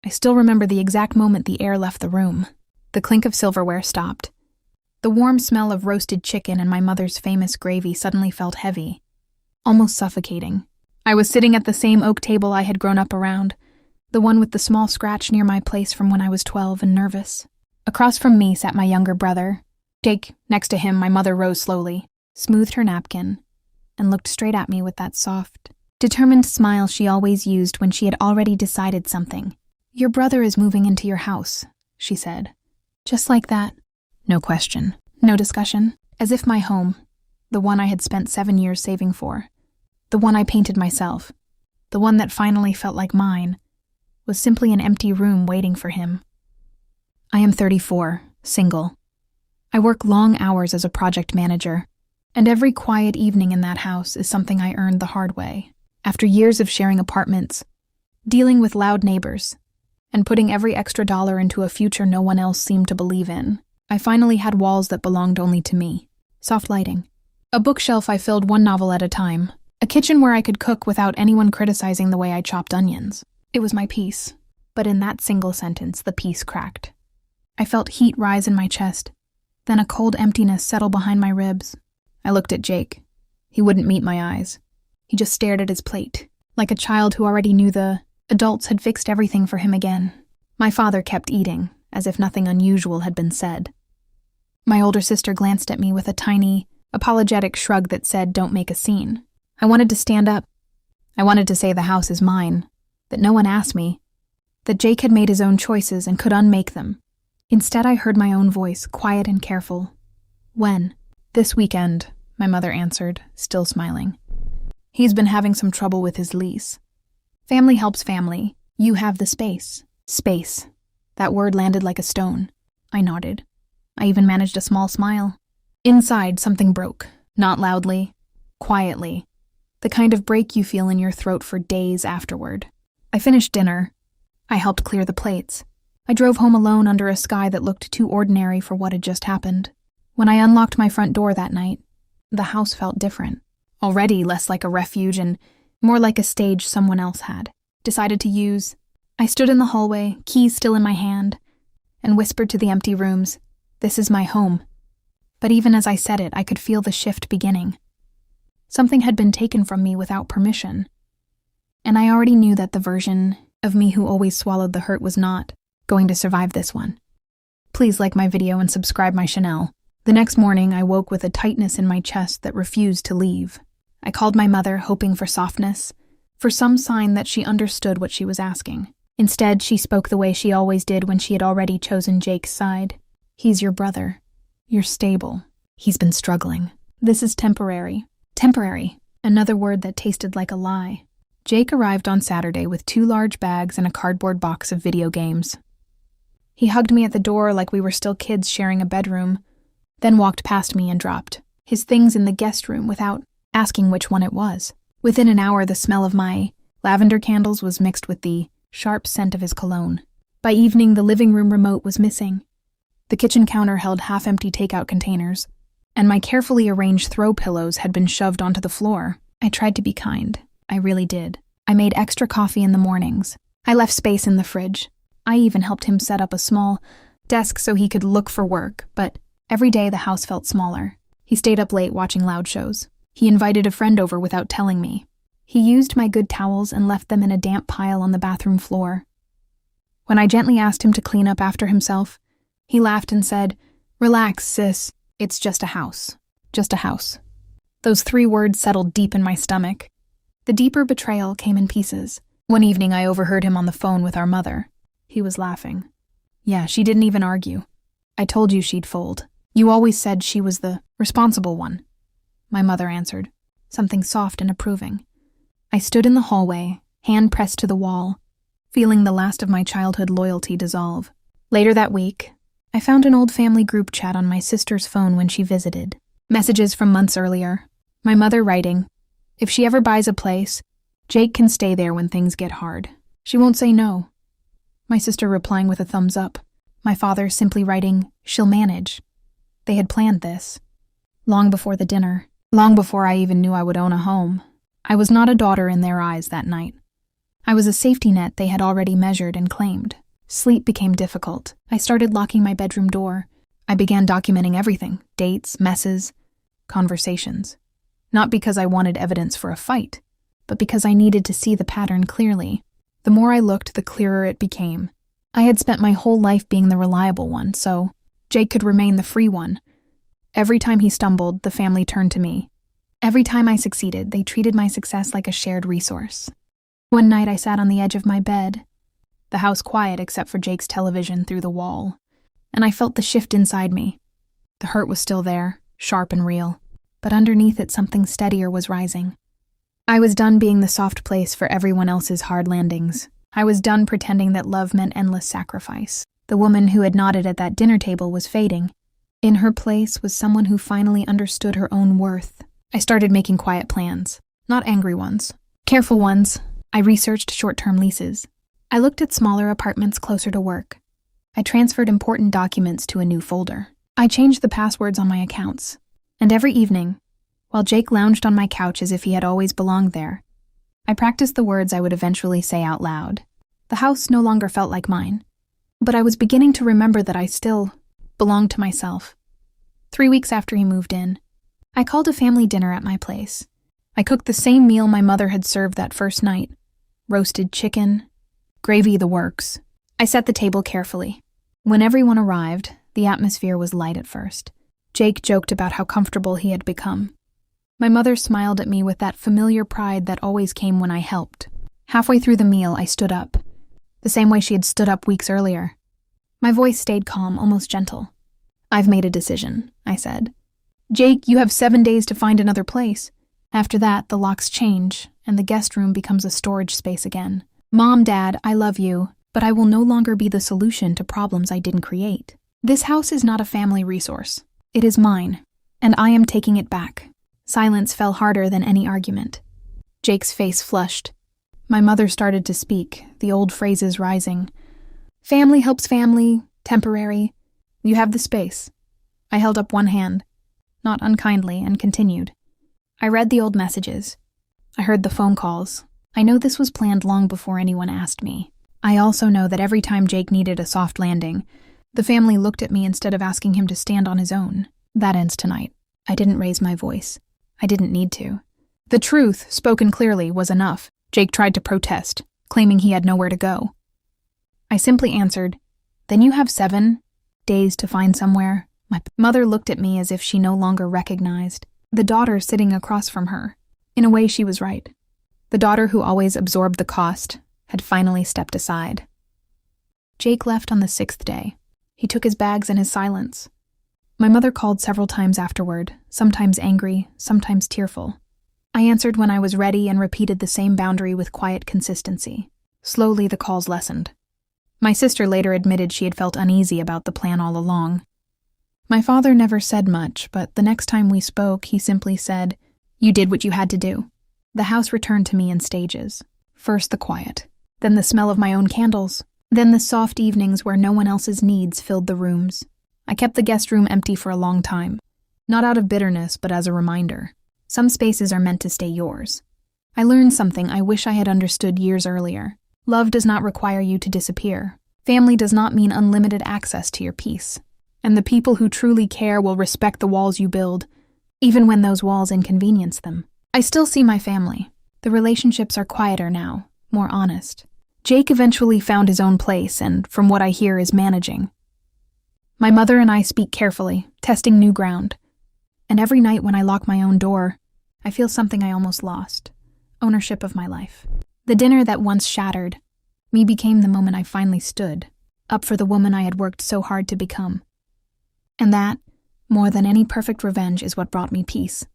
I still remember the exact moment the air left the room. The clink of silverware stopped. The warm smell of roasted chicken and my mother's famous gravy suddenly felt heavy, almost suffocating. I was sitting at the same oak table I had grown up around, the one with the small scratch near my place from when I was 12 and nervous. Across from me sat my younger brother, Jake. Next to him, my mother rose slowly, smoothed her napkin, and looked straight at me with that soft, determined smile she always used when she had already decided something. "Your brother is moving into your house," she said. Just like that. No question, no discussion. As if my home, the one I had spent 7 years saving for, the one I painted myself, the one that finally felt like mine, was simply an empty room waiting for him. I am 34, single. I work long hours as a project manager, and every quiet evening in that house is something I earned the hard way. After years of sharing apartments, dealing with loud neighbors, and putting every extra dollar into a future no one else seemed to believe in, I finally had walls that belonged only to me. Soft lighting. A bookshelf I filled one novel at a time. A kitchen where I could cook without anyone criticizing the way I chopped onions. It was my peace. But in that single sentence, the peace cracked. I felt heat rise in my chest, then a cold emptiness settle behind my ribs. I looked at Jake. He wouldn't meet my eyes. He just stared at his plate, like a child who already knew the adults had fixed everything for him again. My father kept eating, as if nothing unusual had been said. My older sister glanced at me with a tiny, apologetic shrug that said, "Don't make a scene." I wanted to stand up. I wanted to say the house is mine, that no one asked me, that Jake had made his own choices and could unmake them. Instead, I heard my own voice, quiet and careful. "When?" "This weekend," my mother answered, still smiling. "He's been having some trouble with his lease. Family helps family. You have the space." Space. That word landed like a stone. I nodded. I even managed a small smile. Inside, something broke. Not loudly. Quietly. The kind of break you feel in your throat for days afterward. I finished dinner. I helped clear the plates. I drove home alone under a sky that looked too ordinary for what had just happened. When I unlocked my front door that night, the house felt different. Already less like a refuge and more like a stage someone else had decided to use. I stood in the hallway, keys still in my hand, and whispered to the empty rooms, "This is my home." But even as I said it, I could feel the shift beginning. Something had been taken from me without permission. And I already knew that the version of me who always swallowed the hurt was not going to survive this one. Please like my video and subscribe my channel. The next morning, I woke with a tightness in my chest that refused to leave. I called my mother, hoping for softness, for some sign that she understood what she was asking. Instead, she spoke the way she always did when she had already chosen Jake's side. "He's your brother. You're stable. He's been struggling. This is temporary." Temporary. Another word that tasted like a lie. Jake arrived on Saturday with 2 large bags and a cardboard box of video games. He hugged me at the door like we were still kids sharing a bedroom, then walked past me and dropped his things in the guest room without asking which one it was. Within an hour, the smell of my lavender candles was mixed with the sharp scent of his cologne. By evening, the living room remote was missing. The kitchen counter held half-empty takeout containers, and my carefully arranged throw pillows had been shoved onto the floor. I tried to be kind. I really did. I made extra coffee in the mornings. I left space in the fridge. I even helped him set up a small desk so he could look for work, but every day the house felt smaller. He stayed up late watching loud shows. He invited a friend over without telling me. He used my good towels and left them in a damp pile on the bathroom floor. When I gently asked him to clean up after himself, he laughed and said, "Relax, sis. It's just a house. Just a house." Those 3 words settled deep in my stomach. The deeper betrayal came in pieces. One evening I overheard him on the phone with our mother. He was laughing. "Yeah, she didn't even argue. I told you she'd fold. You always said she was the responsible one." My mother answered, something soft and approving. I stood in the hallway, hand pressed to the wall, feeling the last of my childhood loyalty dissolve. Later that week, I found an old family group chat on my sister's phone when she visited. Messages from months earlier. My mother writing, "If she ever buys a place, Jake can stay there when things get hard. She won't say no." My sister replying with a thumbs up. My father simply writing, "She'll manage." They had planned this. Long before the dinner. Long before I even knew I would own a home. I was not a daughter in their eyes that night. I was a safety net they had already measured and claimed. Sleep became difficult. I started locking my bedroom door. I began documenting everything: dates, messes, conversations. Not because I wanted evidence for a fight, but because I needed to see the pattern clearly. The more I looked, the clearer it became. I had spent my whole life being the reliable one, so Jake could remain the free one. Every time he stumbled, the family turned to me. Every time I succeeded, they treated my success like a shared resource. One night I sat on the edge of my bed, the house quiet except for Jake's television through the wall, and I felt the shift inside me. The hurt was still there, sharp and real, but underneath it something steadier was rising. I was done being the soft place for everyone else's hard landings. I was done pretending that love meant endless sacrifice. The woman who had nodded at that dinner table was fading. In her place was someone who finally understood her own worth. I started making quiet plans, not angry ones, careful ones. I researched short-term leases. I looked at smaller apartments closer to work. I transferred important documents to a new folder. I changed the passwords on my accounts. And every evening, while Jake lounged on my couch as if he had always belonged there, I practiced the words I would eventually say out loud. The house no longer felt like mine, but I was beginning to remember that I still belonged to myself. 3 weeks after he moved in, I called a family dinner at my place. I cooked the same meal my mother had served that first night: roasted chicken, gravy, the works. I set the table carefully. When everyone arrived, the atmosphere was light at first. Jake joked about how comfortable he had become. My mother smiled at me with that familiar pride that always came when I helped. Halfway through the meal, I stood up, the same way she had stood up weeks earlier. My voice stayed calm, almost gentle. "I've made a decision," I said. "Jake, you have 7 days to find another place." After that, the locks change, and the guest room becomes a storage space again. "Mom, Dad, I love you, but I will no longer be the solution to problems I didn't create. This house is not a family resource. It is mine, and I am taking it back." Silence fell harder than any argument. Jake's face flushed. My mother started to speak, the old phrases rising. "Family helps family, temporary. You have the space." I held up one hand, not unkindly, and continued. I read the old messages. I heard the phone calls. I know this was planned long before anyone asked me. I also know that every time Jake needed a soft landing, the family looked at me instead of asking him to stand on his own. That ends tonight. I didn't raise my voice. I didn't need to. The truth, spoken clearly, was enough. Jake tried to protest, claiming he had nowhere to go. I simply answered, "Then you have 7 days to find somewhere." My mother looked at me as if she no longer recognized the daughter sitting across from her. In a way, she was right. The daughter who always absorbed the cost had finally stepped aside. Jake left on the 6th day. He took his bags and his silence. My mother called several times afterward, sometimes angry, sometimes tearful. I answered when I was ready and repeated the same boundary with quiet consistency. Slowly, the calls lessened. My sister later admitted she had felt uneasy about the plan all along. My father never said much, but the next time we spoke, he simply said, "You did what you had to do." The house returned to me in stages. First the quiet, then the smell of my own candles, then the soft evenings where no one else's needs filled the rooms. I kept the guest room empty for a long time, not out of bitterness, but as a reminder. Some spaces are meant to stay yours. I learned something I wish I had understood years earlier. Love does not require you to disappear. Family does not mean unlimited access to your peace. And the people who truly care will respect the walls you build, even when those walls inconvenience them. I still see my family. The relationships are quieter now, more honest. Jake eventually found his own place and, from what I hear, is managing. My mother and I speak carefully, testing new ground. And every night when I lock my own door, I feel something I almost lost: ownership of my life. The dinner that once shattered me became the moment I finally stood, up for the woman I had worked so hard to become. And that, more than any perfect revenge, is what brought me peace.